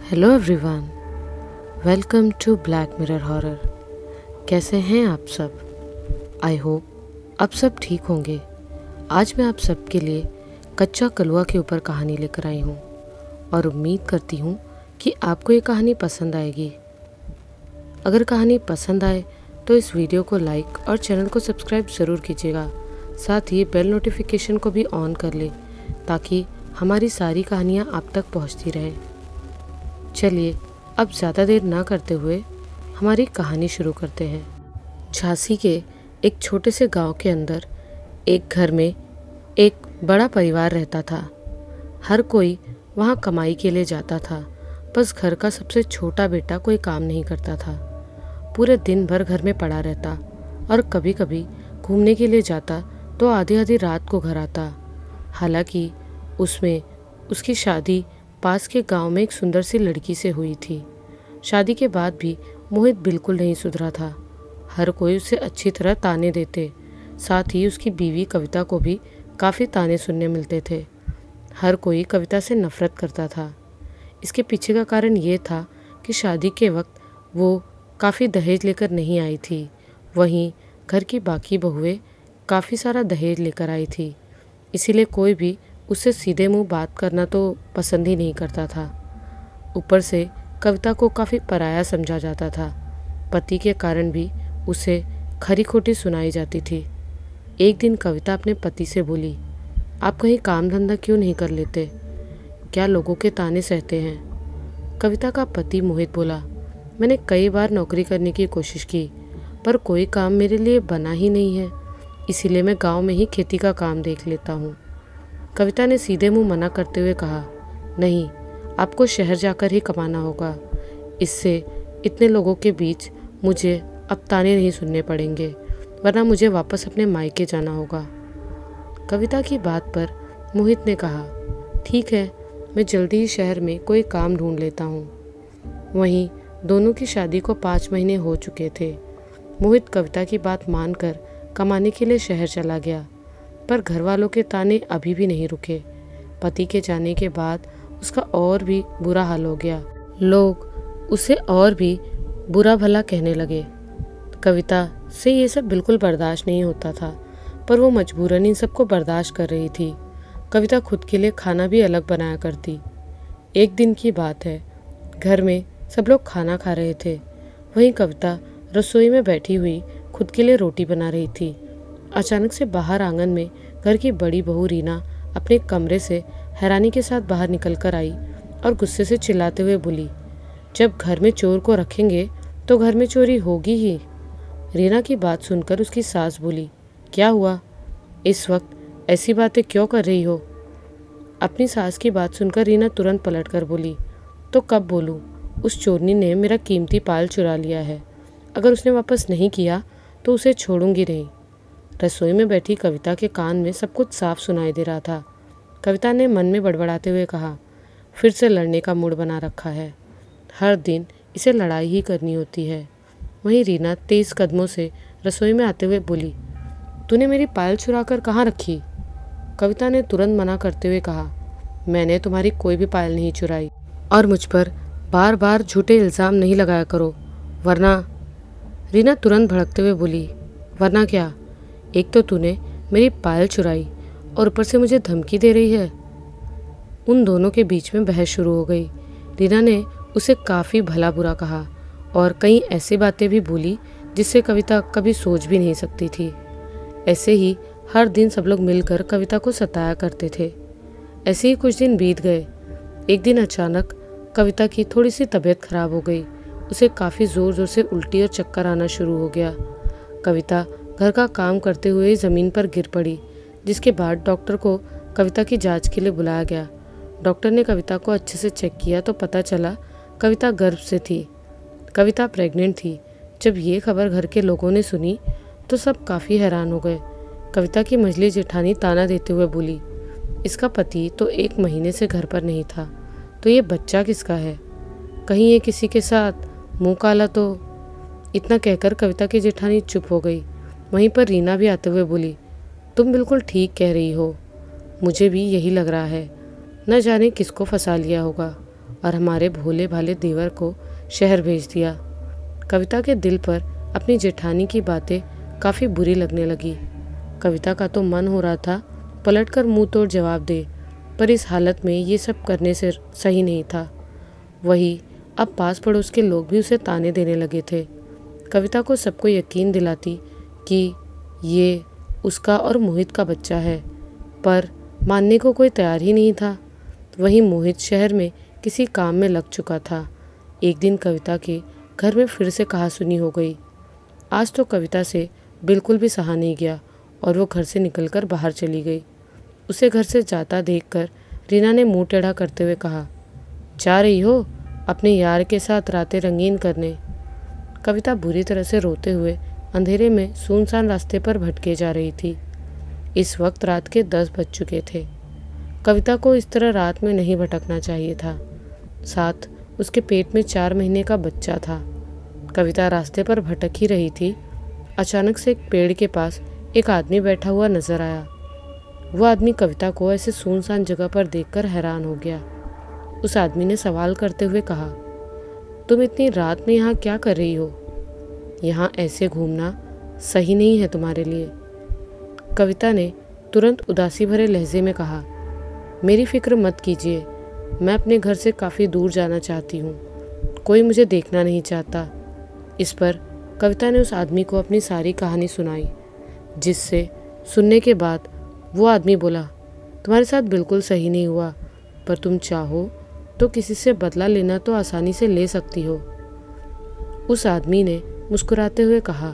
Hello everyone, welcome to Black Mirror horror. कैसे हैं आप सब? आई होप आप सब ठीक होंगे। आज मैं आप सब के लिए कच्चा कलुआ के ऊपर कहानी लेकर आई हूँ और उम्मीद करती हूँ कि आपको ये कहानी पसंद आएगी। अगर कहानी पसंद आए तो इस वीडियो को लाइक और चैनल को सब्सक्राइब ज़रूर कीजिएगा। साथ ही बेल नोटिफिकेशन को भी ऑन कर ले ताकि हमारी सारी कहानियाँ आप तक पहुँचती रहें। चलिए अब ज़्यादा देर ना करते हुए हमारी कहानी शुरू करते हैं। झांसी के एक छोटे से गांव के अंदर एक घर में एक बड़ा परिवार रहता था। हर कोई वहां कमाई के लिए जाता था, बस घर का सबसे छोटा बेटा कोई काम नहीं करता था। पूरे दिन भर घर में पड़ा रहता और कभी कभी घूमने के लिए जाता तो आधी आधी रात को घर आता। हालांकि उसमें उसकी शादी पास के गांव में एक सुंदर सी लड़की से हुई थी। शादी के बाद भी मोहित बिल्कुल नहीं सुधरा था। हर कोई उसे अच्छी तरह ताने देते, साथ ही उसकी बीवी कविता को भी काफ़ी ताने सुनने मिलते थे। हर कोई कविता से नफरत करता था। इसके पीछे का कारण ये था कि शादी के वक्त वो काफ़ी दहेज लेकर नहीं आई थी, वहीं घर की बाकी बहुएं काफ़ी सारा दहेज लेकर आई थी। इसीलिए कोई भी उससे सीधे मुंह बात करना तो पसंद ही नहीं करता था। ऊपर से कविता को काफ़ी पराया समझा जाता था। पति के कारण भी उसे खरी खोटी सुनाई जाती थी। एक दिन कविता अपने पति से बोली, आप कहीं काम धंधा क्यों नहीं कर लेते? क्या लोगों के ताने सहते हैं? कविता का पति मोहित बोला, मैंने कई बार नौकरी करने की कोशिश की पर कोई काम मेरे लिए बना ही नहीं है, इसीलिए मैं गांव में ही खेती का काम देख लेता हूँ। कविता ने सीधे मुंह मना करते हुए कहा, नहीं, आपको शहर जाकर ही कमाना होगा। इससे इतने लोगों के बीच मुझे अब ताने नहीं सुनने पड़ेंगे, वरना मुझे वापस अपने मायके जाना होगा। कविता की बात पर मोहित ने कहा, ठीक है, मैं जल्दी ही शहर में कोई काम ढूंढ लेता हूँ। वहीं दोनों की शादी को 5 महीने हो चुके थे। मोहित कविता की बात मानकर कमाने के लिए शहर चला गया, पर घर वालों के ताने अभी भी नहीं रुके। पति के जाने के बाद उसका और भी बुरा हाल हो गया। लोग उसे और भी बुरा भला कहने लगे। कविता से ये सब बिल्कुल बर्दाश्त नहीं होता था, पर वो मजबूरन इन सबको बर्दाश्त कर रही थी। कविता खुद के लिए खाना भी अलग बनाया करती। एक दिन की बात है, घर में सब लोग खाना खा रहे थे। वहीं कविता रसोई में बैठी हुई खुद के लिए रोटी बना रही थी। अचानक से बाहर आंगन में घर की बड़ी बहू रीना अपने कमरे से हैरानी के साथ बाहर निकल कर आई और गुस्से से चिल्लाते हुए बोली, जब घर में चोर को रखेंगे तो घर में चोरी होगी ही। रीना की बात सुनकर उसकी सास बोली, क्या हुआ? इस वक्त ऐसी बातें क्यों कर रही हो? अपनी सास की बात सुनकर रीना तुरंत पलट कर बोली, तो कब बोलूं? उस चोरनी ने मेरा कीमती पाल चुरा लिया है। अगर उसने वापस नहीं किया तो उसे छोड़ूंगी नहीं। रसोई में बैठी कविता के कान में सब कुछ साफ सुनाई दे रहा था। कविता ने मन में बड़बड़ाते हुए कहा, फिर से लड़ने का मूड बना रखा है। हर दिन इसे लड़ाई ही करनी होती है। वहीं रीना तेज कदमों से रसोई में आते हुए बोली, तूने मेरी पायल चुरा कर कहाँ रखी? कविता ने तुरंत मना करते हुए कहा, मैंने तुम्हारी कोई भी पायल नहीं चुराई और मुझ पर बार बार झूठे इल्ज़ाम नहीं लगाया करो, वरना। रीना तुरंत भड़कते हुए बोली, वरना क्या? एक तो तूने मेरी पायल चुराई और ऊपर से मुझे धमकी दे रही है। उन दोनों के बीच में बहस शुरू हो गई। रीना ने उसे काफ़ी भला बुरा कहा और कई ऐसी बातें भी बोली जिससे कविता कभी सोच भी नहीं सकती थी। ऐसे ही हर दिन सब लोग मिलकर कविता को सताया करते थे। ऐसे ही कुछ दिन बीत गए। एक दिन अचानक कविता की थोड़ी सी तबीयत खराब हो गई। उसे काफ़ी ज़ोर ज़ोर से उल्टी और चक्कर आना शुरू हो गया। कविता घर का काम करते हुए ज़मीन पर गिर पड़ी, जिसके बाद डॉक्टर को कविता की जांच के लिए बुलाया गया। डॉक्टर ने कविता को अच्छे से चेक किया तो पता चला कविता गर्भ से थी। कविता प्रेग्नेंट थी। जब ये खबर घर के लोगों ने सुनी तो सब काफ़ी हैरान हो गए। कविता की मंझली जेठानी ताना देते हुए बोली, इसका पति तो 1 महीने से घर पर नहीं था, तो ये बच्चा किसका है? कहीं ये किसी के साथ मुँह काला तो। इतना कहकर कविता की जेठानी चुप हो गई। वहीं पर रीना भी आते हुए बोली, तुम बिल्कुल ठीक कह रही हो, मुझे भी यही लग रहा है। न जाने किसको फंसा लिया होगा और हमारे भोले भाले देवर को शहर भेज दिया। कविता के दिल पर अपनी जेठानी की बातें काफ़ी बुरी लगने लगी। कविता का तो मन हो रहा था पलटकर मुंह तोड़ जवाब दे, पर इस हालत में ये सब करने से सही नहीं था। वही अब पास पड़ोस के लोग भी उसे ताने देने लगे थे। कविता को सबको यकीन दिलाती कि ये उसका और मोहित का बच्चा है, पर मानने को कोई तैयार ही नहीं था। वहीं मोहित शहर में किसी काम में लग चुका था। एक दिन कविता के घर में फिर से कहासुनी हो गई। आज तो कविता से बिल्कुल भी सहा नहीं गया और वो घर से निकलकर बाहर चली गई। उसे घर से जाता देखकर रीना ने मुंह टेढ़ा करते हुए कहा, जा रही हो अपने यार के साथ रातें रंगीन करने। कविता बुरी तरह से रोते हुए अंधेरे में सुनसान रास्ते पर भटके जा रही थी। इस वक्त रात के 10 बज चुके थे। कविता को इस तरह रात में नहीं भटकना चाहिए था। साथ उसके पेट में 4 महीने का बच्चा था। कविता रास्ते पर भटक ही रही थी। अचानक से एक पेड़ के पास एक आदमी बैठा हुआ नजर आया। वो आदमी कविता को ऐसे सुनसान जगह पर देखकर हैरान हो गया। उस आदमी ने सवाल करते हुए कहा, तुम इतनी रात में यहाँ क्या कर रही हो? यहाँ ऐसे घूमना सही नहीं है तुम्हारे लिए। कविता ने तुरंत उदासी भरे लहजे में कहा, मेरी फिक्र मत कीजिए, मैं अपने घर से काफ़ी दूर जाना चाहती हूँ, कोई मुझे देखना नहीं चाहता। इस पर कविता ने उस आदमी को अपनी सारी कहानी सुनाई, जिससे सुनने के बाद वो आदमी बोला, तुम्हारे साथ बिल्कुल सही नहीं हुआ, पर तुम चाहो तो किसी से बदला लेना तो आसानी से ले सकती हो। उस आदमी ने मुस्कुराते हुए कहा,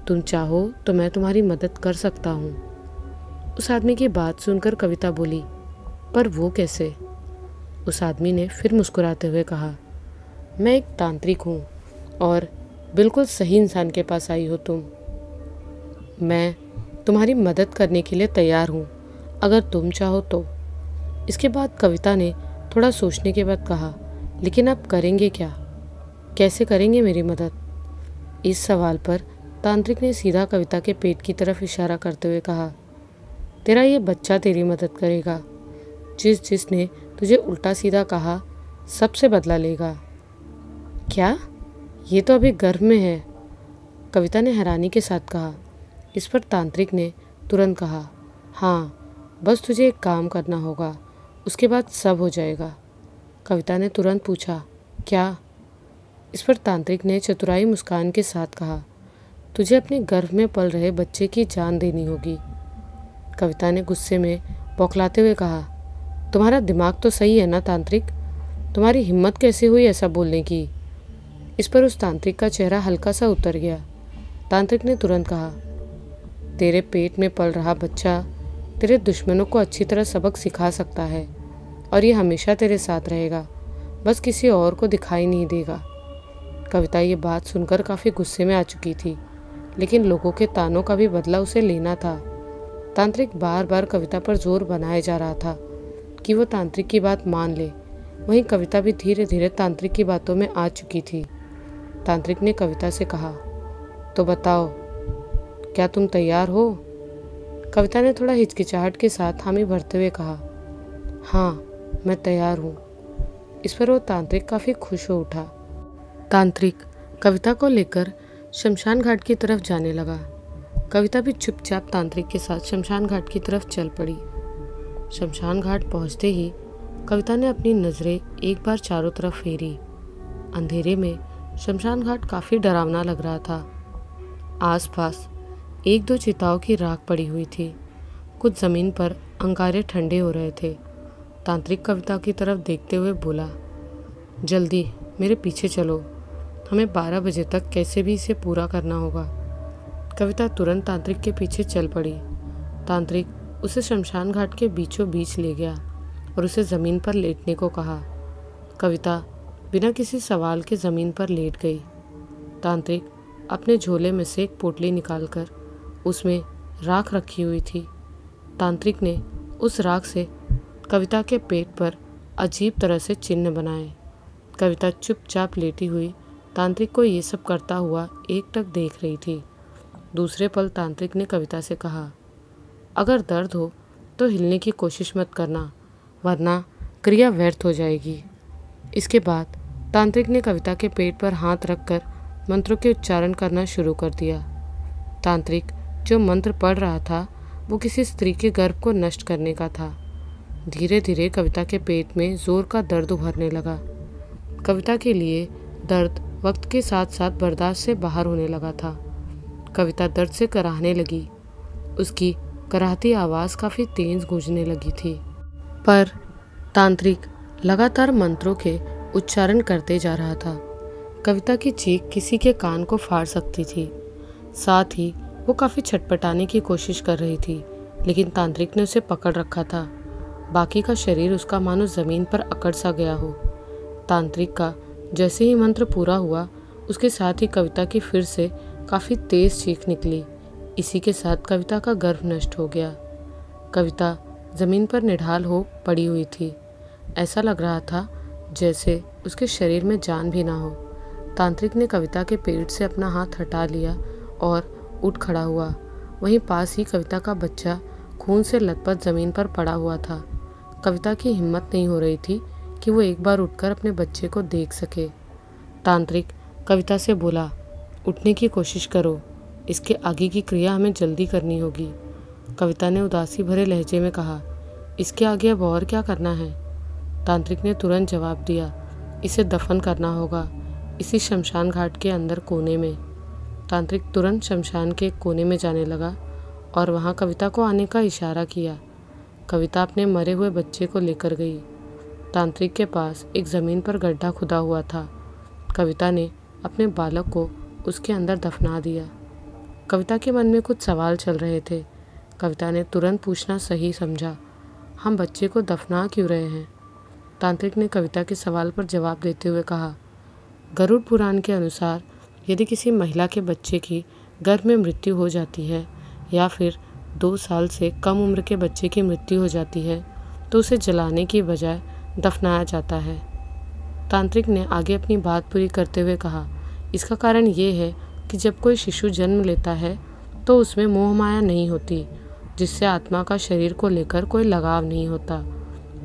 तुम चाहो तो मैं तुम्हारी मदद कर सकता हूँ। उस आदमी की बात सुनकर कविता बोली, पर वो कैसे? उस आदमी ने फिर मुस्कुराते हुए कहा, मैं एक तांत्रिक हूँ और बिल्कुल सही इंसान के पास आई हो तुम। मैं तुम्हारी मदद करने के लिए तैयार हूँ, अगर तुम चाहो तो। इसके बाद कविता ने थोड़ा सोचने के बाद कहा, लेकिन आप करेंगे क्या? कैसे करेंगे मेरी मदद? इस सवाल पर तांत्रिक ने सीधा कविता के पेट की तरफ इशारा करते हुए कहा, तेरा ये बच्चा तेरी मदद करेगा। जिसने तुझे उल्टा सीधा कहा सबसे बदला लेगा। क्या? ये तो अभी गर्भ में है, कविता ने हैरानी के साथ कहा। इस पर तांत्रिक ने तुरंत कहा, हाँ, बस तुझे एक काम करना होगा, उसके बाद सब हो जाएगा। कविता ने तुरंत पूछा, क्या? इस पर तांत्रिक ने चतुराई मुस्कान के साथ कहा, तुझे अपने गर्भ में पल रहे बच्चे की जान देनी होगी। कविता ने गुस्से में बौखलाते हुए कहा, तुम्हारा दिमाग तो सही है ना तांत्रिक? तुम्हारी हिम्मत कैसे हुई ऐसा बोलने की? इस पर उस तांत्रिक का चेहरा हल्का सा उतर गया। तांत्रिक ने तुरंत कहा, तेरे पेट में पल रहा बच्चा तेरे दुश्मनों को अच्छी तरह सबक सिखा सकता है और ये हमेशा तेरे साथ रहेगा, बस किसी और को दिखाई नहीं देगा। कविता ये बात सुनकर काफ़ी गुस्से में आ चुकी थी, लेकिन लोगों के तानों का भी बदला उसे लेना था। तांत्रिक बार बार कविता पर जोर बनाए जा रहा था कि वो तांत्रिक की बात मान ले। वहीं कविता भी धीरे धीरे तांत्रिक की बातों में आ चुकी थी। तांत्रिक ने कविता से कहा, तो बताओ, क्या तुम तैयार हो? कविता ने थोड़ा हिचकिचाहट के साथ हामी भरते हुए कहा, हाँ, मैं तैयार हूँ। इस पर वो तांत्रिक काफ़ी खुश हो उठा। तांत्रिक कविता को लेकर शमशान घाट की तरफ जाने लगा। कविता भी चुपचाप तांत्रिक के साथ शमशान घाट की तरफ चल पड़ी। शमशान घाट पहुंचते ही कविता ने अपनी नज़रें एक बार चारों तरफ फेरी। अंधेरे में शमशान घाट काफ़ी डरावना लग रहा था। आसपास 1-2 चिताओं की राख पड़ी हुई थी। कुछ ज़मीन पर अंगारे ठंडे हो रहे थे। तांत्रिक कविता की तरफ देखते हुए बोला, जल्दी मेरे पीछे चलो, हमें 12 बजे तक कैसे भी इसे पूरा करना होगा। कविता तुरंत तांत्रिक के पीछे चल पड़ी। तांत्रिक उसे शमशान घाट के बीचों बीच ले गया और उसे ज़मीन पर लेटने को कहा। कविता बिना किसी सवाल के ज़मीन पर लेट गई। तांत्रिक अपने झोले में से एक पोटली निकालकर उसमें राख रखी हुई थी। तांत्रिक ने उस राख से कविता के पेट पर अजीब तरह से चिन्ह बनाए। कविता चुपचाप लेटी हुई तांत्रिक को ये सब करता हुआ एकटक देख रही थी। दूसरे पल तांत्रिक ने कविता से कहा, अगर दर्द हो तो हिलने की कोशिश मत करना, वरना क्रिया व्यर्थ हो जाएगी। इसके बाद तांत्रिक ने कविता के पेट पर हाथ रखकर मंत्रों के उच्चारण करना शुरू कर दिया। तांत्रिक जो मंत्र पढ़ रहा था वो किसी स्त्री के गर्भ को नष्ट करने का था। धीरे धीरे कविता के पेट में जोर का दर्द उभरने लगा। कविता के लिए दर्द वक्त के साथ साथ बर्दाश्त से बाहर होने लगा था। कविता दर्द से कराहने लगी। उसकी कराहती आवाज़ काफ़ी तेज गूंजने लगी थी, पर तांत्रिक लगातार मंत्रों के उच्चारण करते जा रहा था। कविता की चीख किसी के कान को फाड़ सकती थी। साथ ही वो काफ़ी छटपटाने की कोशिश कर रही थी, लेकिन तांत्रिक ने उसे पकड़ रखा था। बाकी का शरीर उसका मानो ज़मीन पर अकड़ सा गया हो। तांत्रिक का जैसे ही मंत्र पूरा हुआ, उसके साथ ही कविता की फिर से काफ़ी तेज़ चीख निकली। इसी के साथ कविता का गर्भ नष्ट हो गया। कविता ज़मीन पर निढाल हो पड़ी हुई थी। ऐसा लग रहा था जैसे उसके शरीर में जान भी ना हो। तांत्रिक ने कविता के पेट से अपना हाथ हटा लिया और उठ खड़ा हुआ। वहीं पास ही कविता का बच्चा खून से लथपथ ज़मीन पर पड़ा हुआ था। कविता की हिम्मत नहीं हो रही थी कि वो एक बार उठकर अपने बच्चे को देख सके। तांत्रिक कविता से बोला, उठने की कोशिश करो, इसके आगे की क्रिया हमें जल्दी करनी होगी। कविता ने उदासी भरे लहजे में कहा, इसके आगे अब और क्या करना है? तांत्रिक ने तुरंत जवाब दिया, इसे दफन करना होगा, इसी शमशान घाट के अंदर कोने में। तांत्रिक तुरंत शमशान के कोने में जाने लगा और वहाँ कविता को आने का इशारा किया। कविता अपने मरे हुए बच्चे को लेकर गई। तांत्रिक के पास एक ज़मीन पर गड्ढा खुदा हुआ था। कविता ने अपने बालक को उसके अंदर दफना दिया। कविता के मन में कुछ सवाल चल रहे थे। कविता ने तुरंत पूछना सही समझा, हम बच्चे को दफना क्यों रहे हैं? तांत्रिक ने कविता के सवाल पर जवाब देते हुए कहा, गरुड़ पुराण के अनुसार यदि किसी महिला के बच्चे की गर्भ में मृत्यु हो जाती है या फिर 2 साल से कम उम्र के बच्चे की मृत्यु हो जाती है तो उसे जलाने की बजाय दफनाया जाता है। तांत्रिक ने आगे अपनी बात पूरी करते हुए कहा, इसका कारण ये है कि जब कोई शिशु जन्म लेता है तो उसमें मोह माया नहीं होती, जिससे आत्मा का शरीर को लेकर कोई लगाव नहीं होता,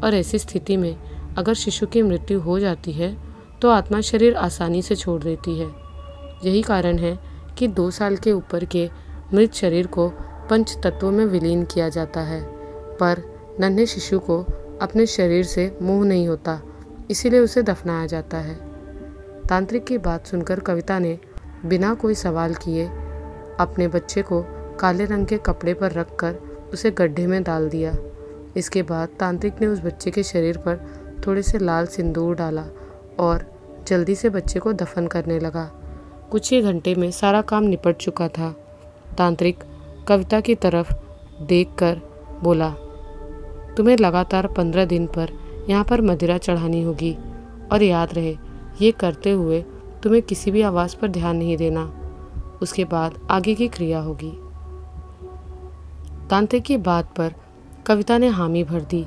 और ऐसी स्थिति में अगर शिशु की मृत्यु हो जाती है तो आत्मा शरीर आसानी से छोड़ देती है। यही कारण है कि 2 साल के ऊपर के मृत शरीर को पंच तत्वों में विलीन किया जाता है, पर नन्हे शिशु को अपने शरीर से मोह नहीं होता, इसीलिए उसे दफनाया जाता है। तांत्रिक की बात सुनकर कविता ने बिना कोई सवाल किए अपने बच्चे को काले रंग के कपड़े पर रखकर उसे गड्ढे में डाल दिया। इसके बाद तांत्रिक ने उस बच्चे के शरीर पर थोड़े से लाल सिंदूर डाला और जल्दी से बच्चे को दफन करने लगा। कुछ ही घंटे में सारा काम निपट चुका था। तांत्रिक कविता की तरफ देखकर बोला, तुम्हें लगातार 15 दिन पर यहाँ पर मदिरा चढ़ानी होगी, और याद रहे ये करते हुए तुम्हें किसी भी आवाज़ पर ध्यान नहीं देना। उसके बाद आगे की क्रिया होगी। तांत्रिक की बात पर कविता ने हामी भर दी।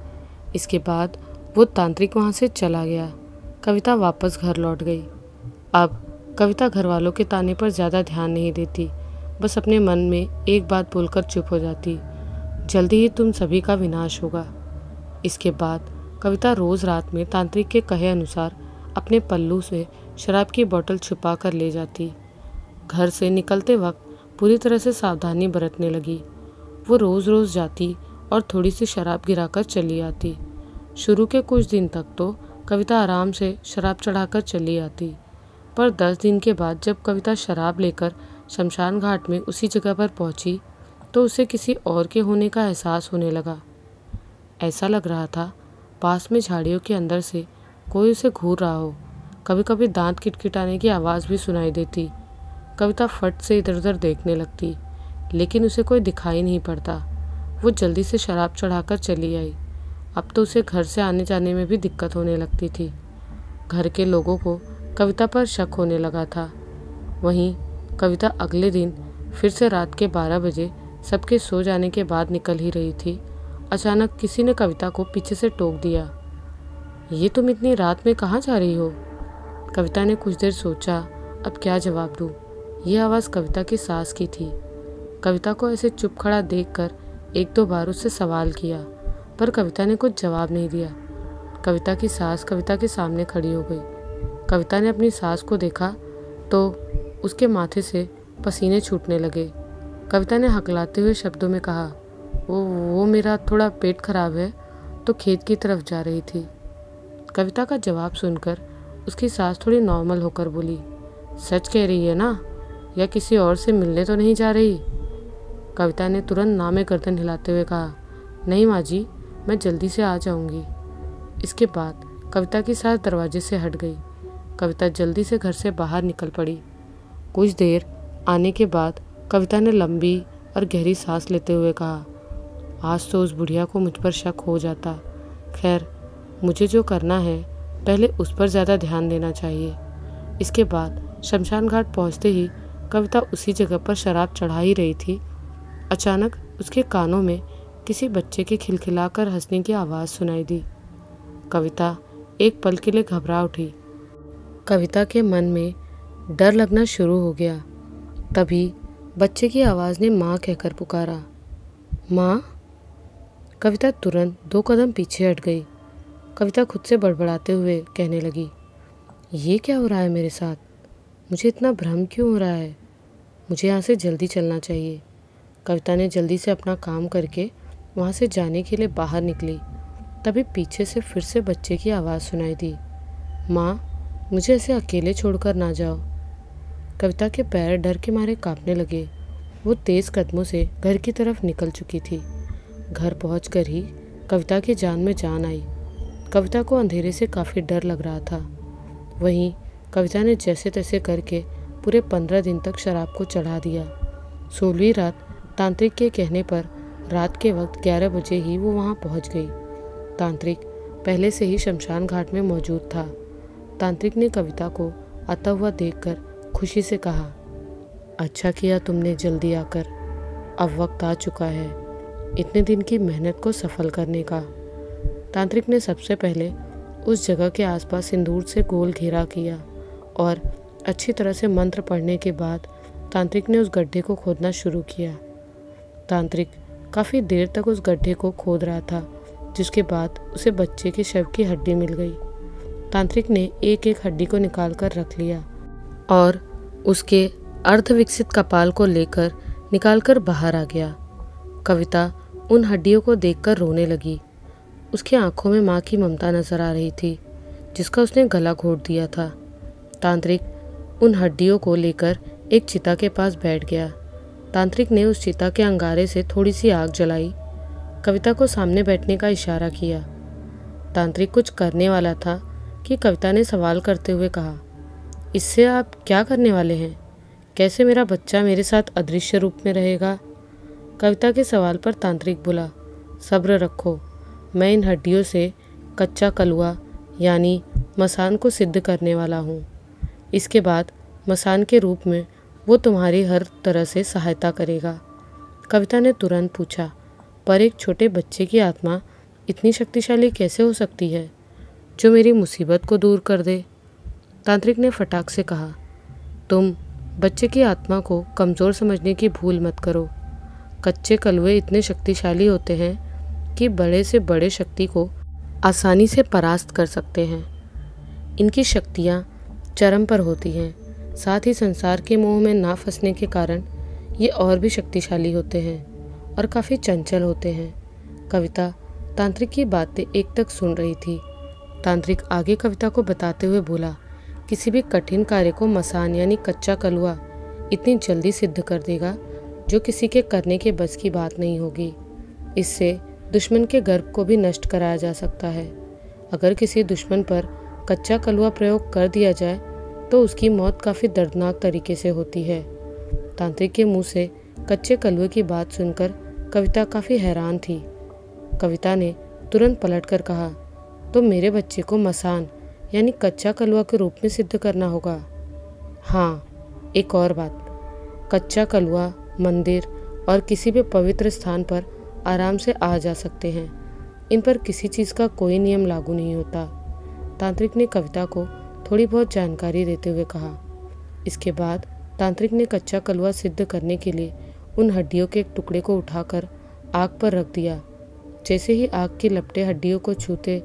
इसके बाद वो तांत्रिक वहाँ से चला गया। कविता वापस घर लौट गई। अब कविता घर वालों के ताने पर ज़्यादा ध्यान नहीं देती, बस अपने मन में एक बात बोलकर चुप हो जाती, जल्दी ही तुम सभी का विनाश होगा। इसके बाद कविता रोज़ रात में तांत्रिक के कहे अनुसार अपने पल्लू से शराब की बोतल छुपा कर ले जाती। घर से निकलते वक्त पूरी तरह से सावधानी बरतने लगी। वो रोज़ रोज़ जाती और थोड़ी सी शराब गिराकर चली आती। शुरू के कुछ दिन तक तो कविता आराम से शराब चढ़ाकर चली आती, पर 10 दिन के बाद जब कविता शराब लेकर शमशान घाट में उसी जगह पर पहुंची तो उसे किसी और के होने का एहसास होने लगा। ऐसा लग रहा था पास में झाड़ियों के अंदर से कोई उसे घूर रहा हो। कभी कभी दांत किटकिटाने की आवाज़ भी सुनाई देती। कविता फट से इधर उधर देखने लगती, लेकिन उसे कोई दिखाई नहीं पड़ता। वो जल्दी से शराब चढ़ाकर चली आई। अब तो उसे घर से आने जाने में भी दिक्कत होने लगती थी। घर के लोगों को कविता पर शक होने लगा था। वहीं कविता अगले दिन फिर से रात के 12 बजे सबके सो जाने के बाद निकल ही रही थी। अचानक किसी ने कविता को पीछे से टोक दिया, ये तुम इतनी रात में कहाँ जा रही हो? कविता ने कुछ देर सोचा अब क्या जवाब दूँ। ये आवाज़ कविता की सास की थी। कविता को ऐसे चुप खड़ा देखकर 1-2 बार उससे सवाल किया, पर कविता ने कुछ जवाब नहीं दिया। कविता की सास कविता के सामने खड़ी हो गई। कविता ने अपनी सास को देखा तो उसके माथे से पसीने छूटने लगे। कविता ने हकलाते हुए शब्दों में कहा, वो मेरा थोड़ा पेट खराब है, तो खेत की तरफ जा रही थी। कविता का जवाब सुनकर उसकी सास थोड़ी नॉर्मल होकर बोली, सच कह रही है ना, या किसी और से मिलने तो नहीं जा रही? कविता ने तुरंत ना में गर्दन हिलाते हुए कहा, नहीं माँ जी, मैं जल्दी से आ जाऊंगी। इसके बाद कविता की सास दरवाजे से हट गई। कविता जल्दी से घर से बाहर निकल पड़ी। कुछ देर आने के बाद कविता ने लंबी और गहरी सांस लेते हुए कहा, आज तो उस बुढ़िया को मुझ पर शक हो जाता। खैर, मुझे जो करना है पहले उस पर ज़्यादा ध्यान देना चाहिए। इसके बाद शमशान घाट पहुँचते ही कविता उसी जगह पर शराब चढ़ा ही रही थी। अचानक उसके कानों में किसी बच्चे के खिलखिलाकर हंसने की आवाज़ सुनाई दी। कविता एक पल के लिए घबरा उठी। कविता के मन में डर लगना शुरू हो गया। तभी बच्चे की आवाज़ ने माँ कहकर पुकारा। माँ? कविता तुरंत 2 कदम पीछे हट गई। कविता खुद से बड़बड़ाते हुए कहने लगी, ये क्या हो रहा है मेरे साथ? मुझे इतना भ्रम क्यों हो रहा है? मुझे यहाँ से जल्दी चलना चाहिए। कविता ने जल्दी से अपना काम करके वहाँ से जाने के लिए बाहर निकली। तभी पीछे से फिर से बच्चे की आवाज़ सुनाई दी, माँ, मुझे ऐसे अकेले छोड़कर ना जाओ। कविता के पैर डर के मारे कांपने लगे। वो तेज़ कदमों से घर की तरफ निकल चुकी थी। घर पहुंचकर ही कविता की जान में जान आई। कविता को अंधेरे से काफ़ी डर लग रहा था। वहीं कविता ने जैसे तैसे करके पूरे 15 दिन तक शराब को चढ़ा दिया। 16वीं रात तांत्रिक के कहने पर रात के वक्त 11 बजे ही वो वहाँ पहुँच गई। तांत्रिक पहले से ही शमशान घाट में मौजूद था। तांत्रिक ने कविता को आता हुआ देखकर खुशी से कहा, अच्छा किया तुमने जल्दी आकर। अब वक्त आ चुका है इतने दिन की मेहनत को सफल करने का। तांत्रिक ने सबसे पहले उस जगह के आसपास सिंदूर से गोल घेरा किया और अच्छी तरह से मंत्र पढ़ने के बाद तांत्रिक ने उस गड्ढे को खोदना शुरू किया। तांत्रिक काफ़ी देर तक उस गड्ढे को खोद रहा था, जिसके बाद उसे बच्चे के शव की हड्डी मिल गई। तांत्रिक ने एक एक हड्डी को निकालकर रख लिया और उसके अर्धविकसित कपाल को लेकर निकालकर बाहर आ गया। कविता उन हड्डियों को देखकर रोने लगी। उसकी आंखों में माँ की ममता नजर आ रही थी, जिसका उसने गला घोट दिया था। तांत्रिक उन हड्डियों को लेकर एक चिता के पास बैठ गया। तांत्रिक ने उस चिता के अंगारे से थोड़ी सी आग जलाई। कविता को सामने बैठने का इशारा किया। तांत्रिक कुछ करने वाला था कि कविता ने सवाल करते हुए कहा, इससे आप क्या करने वाले हैं? कैसे मेरा बच्चा मेरे साथ अदृश्य रूप में रहेगा? कविता के सवाल पर तांत्रिक बोला, सब्र रखो, मैं इन हड्डियों से कच्चा कलुआ यानी मसान को सिद्ध करने वाला हूँ। इसके बाद मसान के रूप में वो तुम्हारी हर तरह से सहायता करेगा। कविता ने तुरंत पूछा, पर एक छोटे बच्चे की आत्मा इतनी शक्तिशाली कैसे हो सकती है जो मेरी मुसीबत को दूर कर दे? तांत्रिक ने फटाक से कहा, तुम बच्चे की आत्मा को कमज़ोर समझने की भूल मत करो। कच्चे कलुए इतने शक्तिशाली होते हैं कि बड़े से बड़े शक्ति को आसानी से परास्त कर सकते हैं। इनकी शक्तियाँ चरम पर होती हैं। साथ ही संसार के मोह में ना फंसने के कारण ये और भी शक्तिशाली होते हैं और काफ़ी चंचल होते हैं। कविता तांत्रिक की बातें एक तक सुन रही थी। तांत्रिक आगे कविता को बताते हुए बोला, किसी भी कठिन कार्य को मसान यानी कच्चा कलुआ इतनी जल्दी सिद्ध कर देगा जो किसी के करने के बस की बात नहीं होगी। इससे दुश्मन के गर्भ को भी नष्ट कराया जा सकता है। अगर किसी दुश्मन पर कच्चा कलुआ प्रयोग कर दिया जाए तो उसकी मौत काफ़ी दर्दनाक तरीके से होती है। तांत्रिक के मुंह से कच्चे कलुए की बात सुनकर कविता काफ़ी हैरान थी। कविता ने तुरंत पलटकर कहा, तो मेरे बच्चे को मसान यानी कच्चा कलुआ के रूप में सिद्ध करना होगा। हाँ, एक और बात, कच्चा कलुआ मंदिर और किसी भी पवित्र स्थान पर आराम से आ जा सकते हैं। इन पर किसी चीज़ का कोई नियम लागू नहीं होता। तांत्रिक ने कविता को थोड़ी बहुत जानकारी देते हुए कहा। इसके बाद तांत्रिक ने कच्चा कलुआ सिद्ध करने के लिए उन हड्डियों के एक टुकड़े को उठाकर आग पर रख दिया। जैसे ही आग की लपटें हड्डियों को छूते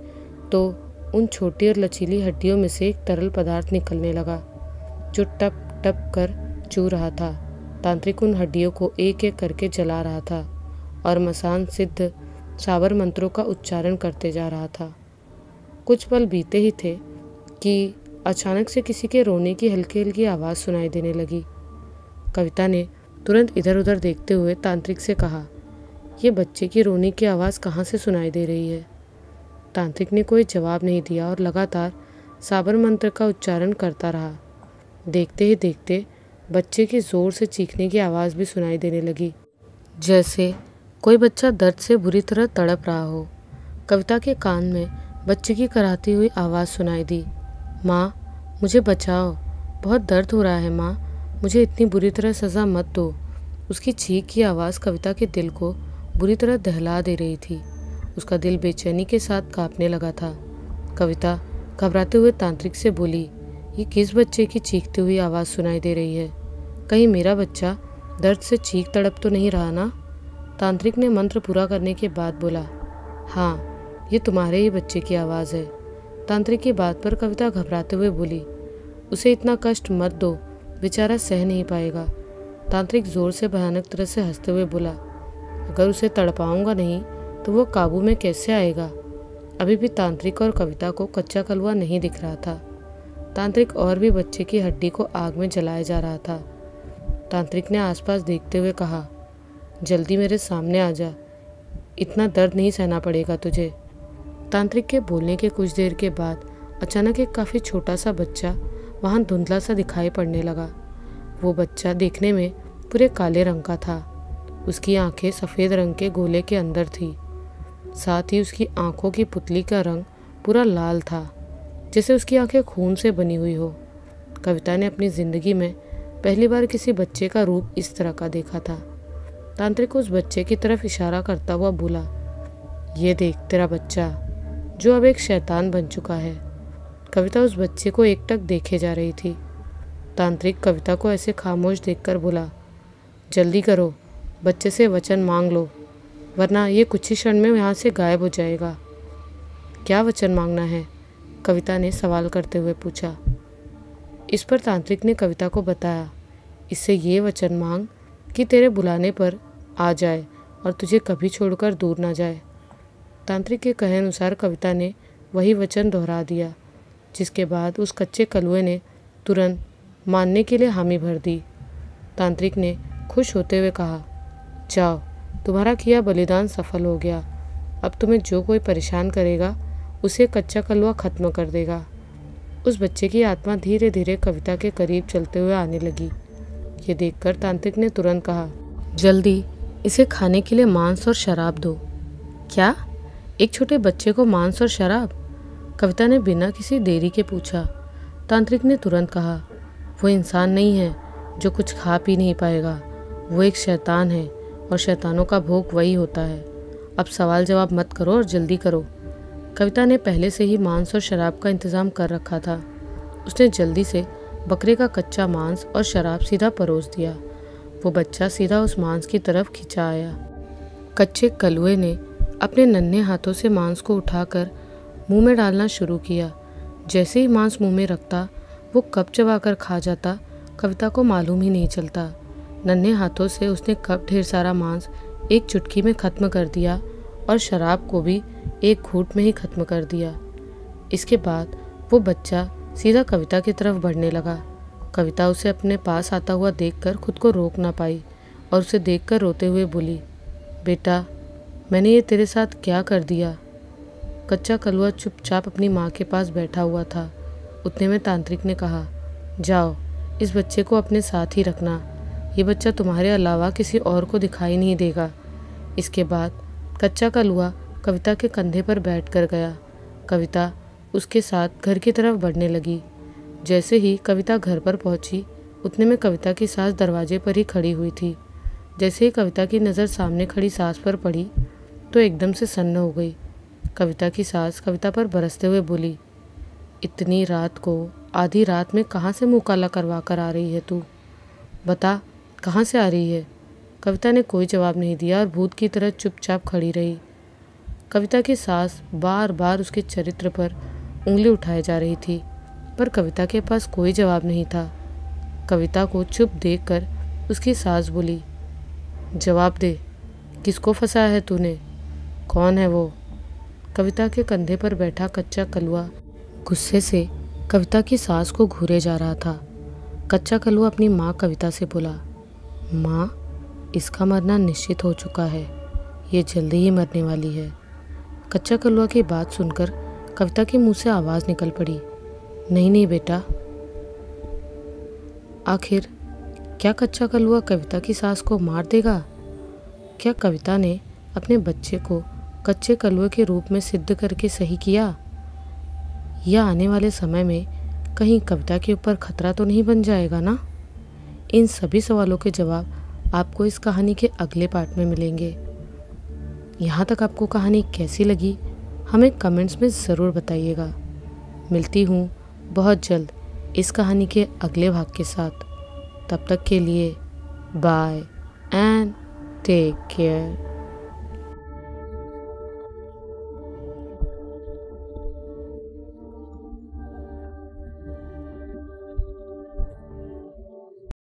तो उन छोटी और लचीली हड्डियों में से एक तरल पदार्थ निकलने लगा जो टप टप कर चू रहा था। तांत्रिक उन हड्डियों को एक एक करके जला रहा था और मसान सिद्ध साबर मंत्रों का उच्चारण करते जा रहा था। कुछ पल बीते ही थे कि अचानक से किसी के रोने की हल्की हल्की आवाज़ सुनाई देने लगी। कविता ने तुरंत इधर उधर देखते हुए तांत्रिक से कहा, ये बच्चे की रोने की आवाज़ कहाँ से सुनाई दे रही है? तांत्रिक ने कोई जवाब नहीं दिया और लगातार साबर मंत्र का उच्चारण करता रहा। देखते ही देखते बच्चे की ज़ोर से चीखने की आवाज़ भी सुनाई देने लगी, जैसे कोई बच्चा दर्द से बुरी तरह तड़प रहा हो। कविता के कान में बच्चे की कराहती हुई आवाज़ सुनाई दी, माँ मुझे बचाओ, बहुत दर्द हो रहा है माँ, मुझे इतनी बुरी तरह सज़ा मत दो। उसकी चीख की आवाज़ कविता के दिल को बुरी तरह दहला दे रही थी। उसका दिल बेचैनी के साथ कांपने लगा था। कविता घबराते हुए तांत्रिक से बोली, ये किस बच्चे की चीखती हुई आवाज़ सुनाई दे रही है? कहीं मेरा बच्चा दर्द से चीख तड़प तो नहीं रहा ना? तांत्रिक ने मंत्र पूरा करने के बाद बोला, हाँ ये तुम्हारे ही बच्चे की आवाज़ है। तांत्रिक की बात पर कविता घबराते हुए बोली, उसे इतना कष्ट मत दो, बेचारा सह नहीं पाएगा। तांत्रिक ज़ोर से भयानक तरह से हंसते हुए बोला, अगर उसे तड़पाऊंगा नहीं तो वो काबू में कैसे आएगा? अभी भी तांत्रिक और कविता को कच्चा कलवा नहीं दिख रहा था। तांत्रिक और भी बच्चे की हड्डी को आग में जलाया जा रहा था। तांत्रिक ने आसपास देखते हुए कहा, जल्दी मेरे सामने आ जा, इतना दर्द नहीं सहना पड़ेगा तुझे। तांत्रिक के बोलने के कुछ देर के बाद अचानक एक काफ़ी छोटा सा बच्चा वहाँ धुंधला सा दिखाई पड़ने लगा। वो बच्चा देखने में पूरे काले रंग का था। उसकी आंखें सफ़ेद रंग के गोले के अंदर थी। साथ ही उसकी आंखों की पुतली का रंग पूरा लाल था, जैसे उसकी आंखें खून से बनी हुई हो। कविता ने अपनी ज़िंदगी में पहली बार किसी बच्चे का रूप इस तरह का देखा था। तांत्रिक उस बच्चे की तरफ इशारा करता हुआ बोला, ये देख तेरा बच्चा, जो अब एक शैतान बन चुका है। कविता उस बच्चे को एकटक देखे जा रही थी। तांत्रिक कविता को ऐसे खामोश देखकर बोला, जल्दी करो, बच्चे से वचन मांग लो, वरना ये कुछ ही क्षण में यहाँ से गायब हो जाएगा। क्या वचन मांगना है? कविता ने सवाल करते हुए पूछा। इस पर तांत्रिक ने कविता को बताया, इससे ये वचन मांग कि तेरे बुलाने पर आ जाए और तुझे कभी छोड़कर दूर ना जाए। तांत्रिक के कहे अनुसार कविता ने वही वचन दोहरा दिया, जिसके बाद उस कच्चे कलुए ने तुरंत मानने के लिए हामी भर दी। तांत्रिक ने खुश होते हुए कहा, जाओ, तुम्हारा किया बलिदान सफल हो गया। अब तुम्हें जो कोई परेशान करेगा उसे कच्चा कलवा खत्म कर देगा। उस बच्चे की आत्मा धीरे धीरे कविता के करीब चलते हुए आने लगी। ये देखकर तांत्रिक ने तुरंत कहा, जल्दी इसे खाने के लिए मांस और शराब दो। क्या? एक छोटे बच्चे को मांस और शराब? कविता ने बिना किसी देरी के पूछा। तांत्रिक ने तुरंत कहा, वो इंसान नहीं है जो कुछ खा पी नहीं पाएगा, वो एक शैतान है और शैतानों का भोग वही होता है। अब सवाल जवाब मत करो और जल्दी करो। कविता ने पहले से ही मांस और शराब का इंतज़ाम कर रखा था। उसने जल्दी से बकरे का कच्चा मांस और शराब सीधा परोस दिया। वो बच्चा सीधा उस मांस की तरफ खिंचा आया। कच्चे कलुए ने अपने नन्हे हाथों से मांस को उठाकर मुंह में डालना शुरू किया। जैसे ही मांस मुंह में रखता, वो कब चबाकर खा जाता कविता को मालूम ही नहीं चलता। नन्हे हाथों से उसने कब ढेर सारा मांस एक चुटकी में ख़त्म कर दिया और शराब को भी एक घूंट में ही ख़त्म कर दिया। इसके बाद वो बच्चा सीधा कविता की तरफ बढ़ने लगा। कविता उसे अपने पास आता हुआ देखकर खुद को रोक ना पाई और उसे देखकर रोते हुए बोली, बेटा मैंने ये तेरे साथ क्या कर दिया? कच्चा कलुआ चुपचाप अपनी माँ के पास बैठा हुआ था। उतने में तांत्रिक ने कहा, जाओ इस बच्चे को अपने साथ ही रखना, ये बच्चा तुम्हारे अलावा किसी और को दिखाई नहीं देगा। इसके बाद कच्चा कलुआ कविता के कंधे पर बैठ कर गया। कविता उसके साथ घर की तरफ बढ़ने लगी। जैसे ही कविता घर पर पहुंची, उतने में कविता की सास दरवाजे पर ही खड़ी हुई थी। जैसे ही कविता की नज़र सामने खड़ी सास पर पड़ी तो एकदम से सन्न हो गई। कविता की सास कविता पर बरसते हुए बोली, इतनी रात को आधी रात में कहाँ से मुँह काला करवा कर आ रही है तू? बता कहाँ से आ रही है? कविता ने कोई जवाब नहीं दिया और भूत की तरह चुपचाप खड़ी रही। कविता की सास बार बार उसके चरित्र पर उंगली उठाए जा रही थी, पर कविता के पास कोई जवाब नहीं था। कविता को चुप देखकर उसकी सास बोली, जवाब दे, किसको फंसाया है तूने? कौन है वो? कविता के कंधे पर बैठा कच्चा कलुआ गुस्से से कविता की सास को घूरे जा रहा था। कच्चा कलुआ अपनी माँ कविता से बोला, माँ, इसका मरना निश्चित हो चुका है, ये जल्दी ही मरने वाली है। कच्चा कलुआ की बात सुनकर कविता के मुंह से आवाज़ निकल पड़ी, नहीं नहीं बेटा। आखिर क्या कच्चा कलुआ कविता की सास को मार देगा? क्या कविता ने अपने बच्चे को कच्चे कलुए के रूप में सिद्ध करके सही किया? या आने वाले समय में कहीं कविता के ऊपर खतरा तो नहीं बन जाएगा ना? इन सभी सवालों के जवाब आपको इस कहानी के अगले पार्ट में मिलेंगे। यहाँ तक आपको कहानी कैसी लगी हमें कमेंट्स में ज़रूर बताइएगा। मिलती हूँ बहुत जल्द इस कहानी के अगले भाग के साथ। तब तक के लिए बाय एंड टेक केयर।